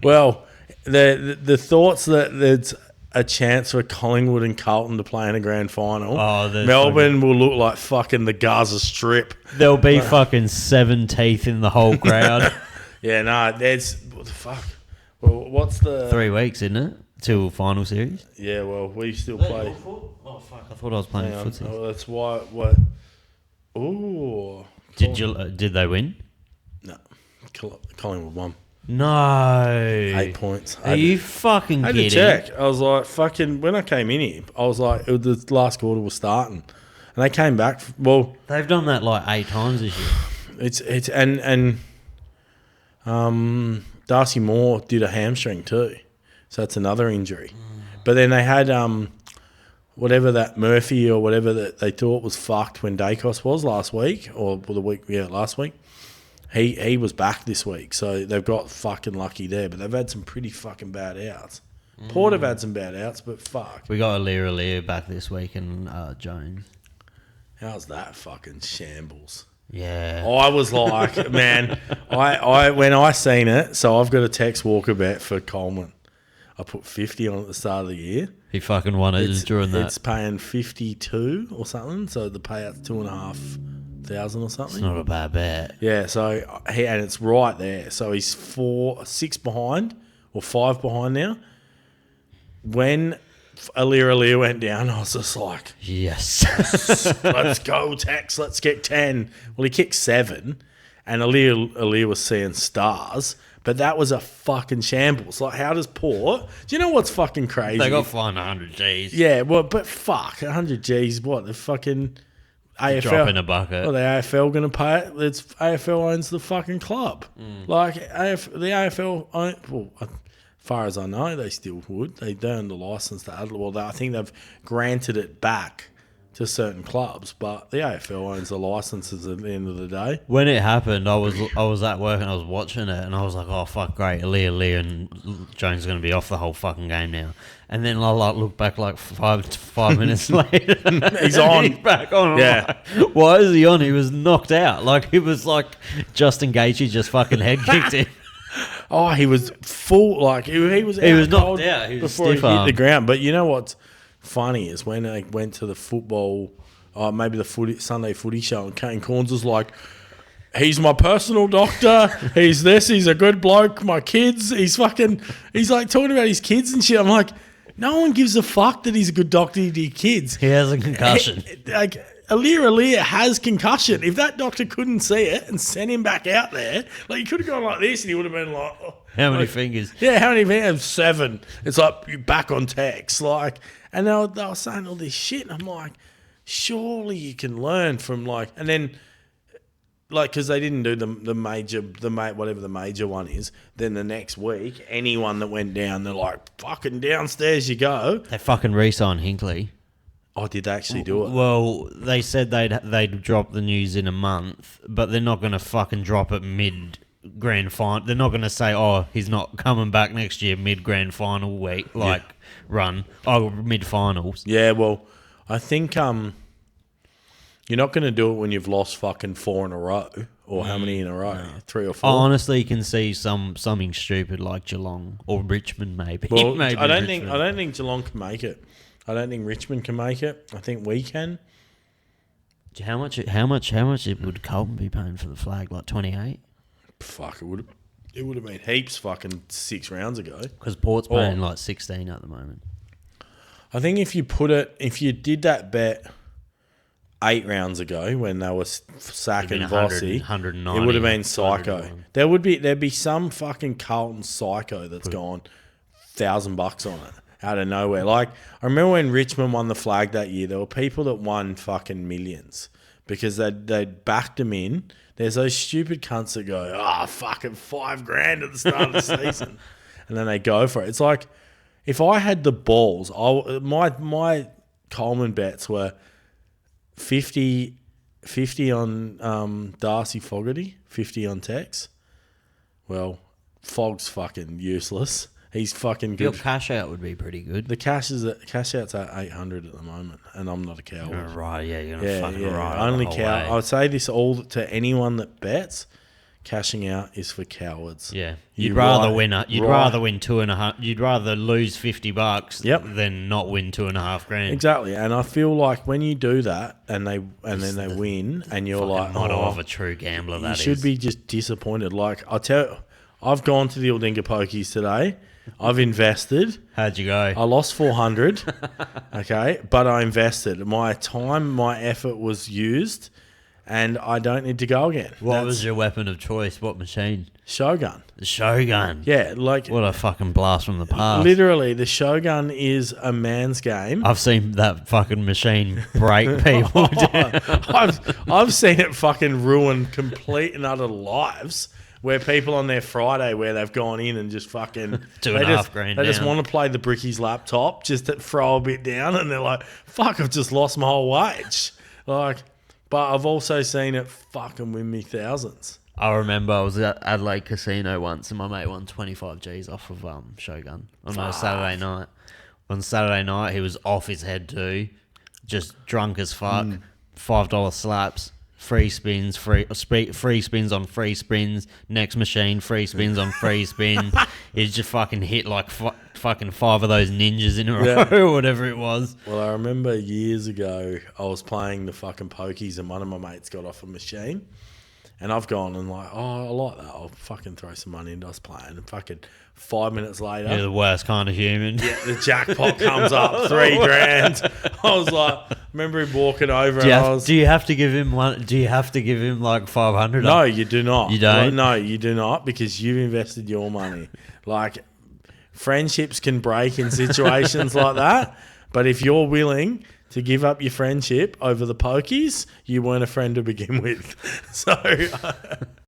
Well, the thoughts that there's a chance for Collingwood and Carlton to play in a grand final. Oh, Melbourne will look like fucking the Gaza Strip. There'll be fucking 7 teeth in the whole crowd. Yeah, no, there's what the fuck. Well, what's the 3 weeks, isn't it? Till final series. Yeah, well, we still play. Oh fuck! I thought I was playing footy. Oh, that's why. What? Ooh. Did they win? No, Collingwood won. No. 8 points. Are you fucking I had kidding? to check. I was like, fucking. When I came in here, I was like, the last quarter was starting, and they came back. Well, they've done that like 8 times this year. Darcy Moore did a hamstring too, so that's another injury. But then they had whatever that Murphy or whatever that they thought was fucked when Dacos was last week or the week last week. He was back this week, so they've got fucking lucky there. But they've had some pretty fucking bad outs. Port have had some bad outs, but fuck. We got Alir back this week and Jones. How's that fucking shambles? Yeah. I was like, man, I when I seen it, so I've got a text Walker bet for Coleman. I put 50 on at the start of the year. He fucking won it during that. It's paying 52 or something, so the payout's 2,500 or something. It's not a bad bet. Yeah, so and it's right there. So he's 6 behind or 5 behind now. When Alir went down, I was just like, yes. let's go, Tex. Let's get 10. Well, he kicked 7, and Alir was seeing stars. But that was a fucking shambles. Like, how does Port... Do you know what's fucking crazy? They got fined 100 Gs. Yeah, well, but fuck, 100 Gs, what? The fucking AFL... Drop in a bucket. Well, the AFL going to pay it? It's AFL owns the fucking club. Like, the AFL... as far as I know, they still would. They own the licence to Adelaide. Well, I think they've granted it back to certain clubs, but the AFL owns the licenses at the end of the day. When it happened, I was at work and I was watching it, and I was like, "Oh fuck, great! Alir and Jones are going to be off the whole fucking game now." And then I look back like five minutes later, he's on. He's back on. Yeah. Like, why is he on? He was knocked out. Like he was like Justin Gaethje just fucking head kicked him. Oh, he was full. Like he was knocked out. He was before he stiff hit the ground. But you know what's funny is when they went to the football, maybe the Sunday footy show, and Kane Corns was like, he's my personal doctor. He's this. He's a good bloke. My kids. He's like talking about his kids and shit. I'm like, no one gives a fuck that he's a good doctor to your kids. He has a concussion. Alir has concussion. If that doctor couldn't see it and sent him back out there, like he could have gone like this and he would have been like, how many fingers? Yeah, how many fingers? 7. It's like you're back on text. Like, and they were saying all this shit. And I'm like, surely you can learn from like, and then like, because they didn't do whatever the major one is. Then the next week, anyone that went down, they're like, fucking downstairs you go. They fucking re-signed Hinkley. Oh, did they actually do it? Well, they said they'd drop the news in a month, but they're not going to fucking drop it mid grand final. They're not going to say, oh, he's not coming back next year mid grand final week, run. Oh, mid finals. Yeah, well, I think you're not going to do it when you've lost fucking 4 in a row, or how many in a row? 3 or 4. I honestly can see something stupid like Geelong or Richmond maybe. Well, maybe I don't think Geelong can make it. I don't think Richmond can make it. I think we can. How much would Carlton be paying for the flag? Like 28? Fuck, it would have been heaps fucking 6 rounds ago. Because Port's paying like 16 at the moment. I think if you did that bet 8 rounds ago when they were sacking Vossi, it would have been psycho. There'd be some fucking Carlton psycho that's gone $1,000 on it. Out of nowhere. Like, I remember when Richmond won the flag that year, there were people that won fucking millions because they'd backed them in. There's those stupid cunts that go, fucking $5,000 at the start of the season. And then they go for it. It's like, if I had the balls, my Coleman bets were 50 on Darcy Fogarty, 50 on Tex. Well, Fog's fucking useless. He's fucking good. Your cash out would be pretty good. The cash out's at 800 at the moment, and I'm not a coward. Right, yeah, you're gonna fucking ride. Only cow. I would say this all to anyone that bets: cashing out is for cowards. Yeah, you'd rather win 2.5. You'd rather lose $50 than not win $2.5 grand. Exactly, and I feel like when you do that and then they win, and you're like, motto of a true gambler. You should be just disappointed. Like I've gone to the Aldinga Pokies today. I've invested. How'd you go? I lost 400. Okay, but I invested. My time, my effort was used, and I don't need to go again. What was your weapon of choice? What machine? Shogun. The Shogun. Yeah, like what a fucking blast from the past. Literally, the Shogun is a man's game. I've seen that fucking machine break people. I've seen it fucking ruin complete and utter lives. Where people on their Friday, where they've gone in and just fucking $2.5 grand. They just want to play the brickies laptop, just to throw a bit down, and they're like, "Fuck, I've just lost my whole wage." Like, but I've also seen it fucking win me thousands. I remember I was at Adelaide Casino once, and my mate won 25 G's off of Shogun on a Saturday night. On Saturday night, he was off his head too, just drunk as fuck. $5 slaps. Free spins, free spins on free spins. Next machine, free spins on free spins. He's just fucking hit like fucking 5 of those ninjas in a row or whatever it was. Well, I remember years ago, I was playing the fucking pokies and one of my mates got off a machine. And I've gone and like, oh, I like that. I'll fucking throw some money into us playing. And fucking 5 minutes later. You're the worst kind of human. Yeah, the jackpot comes up, $3 grand. I was like, remember him walking over do you have to give him one? Do you have to give him like 500? No, you do not. You don't? No, you do not, because you've invested your money. Like, friendships can break in situations like that. But if you're willing to give up your friendship over the pokies, you weren't a friend to begin with. So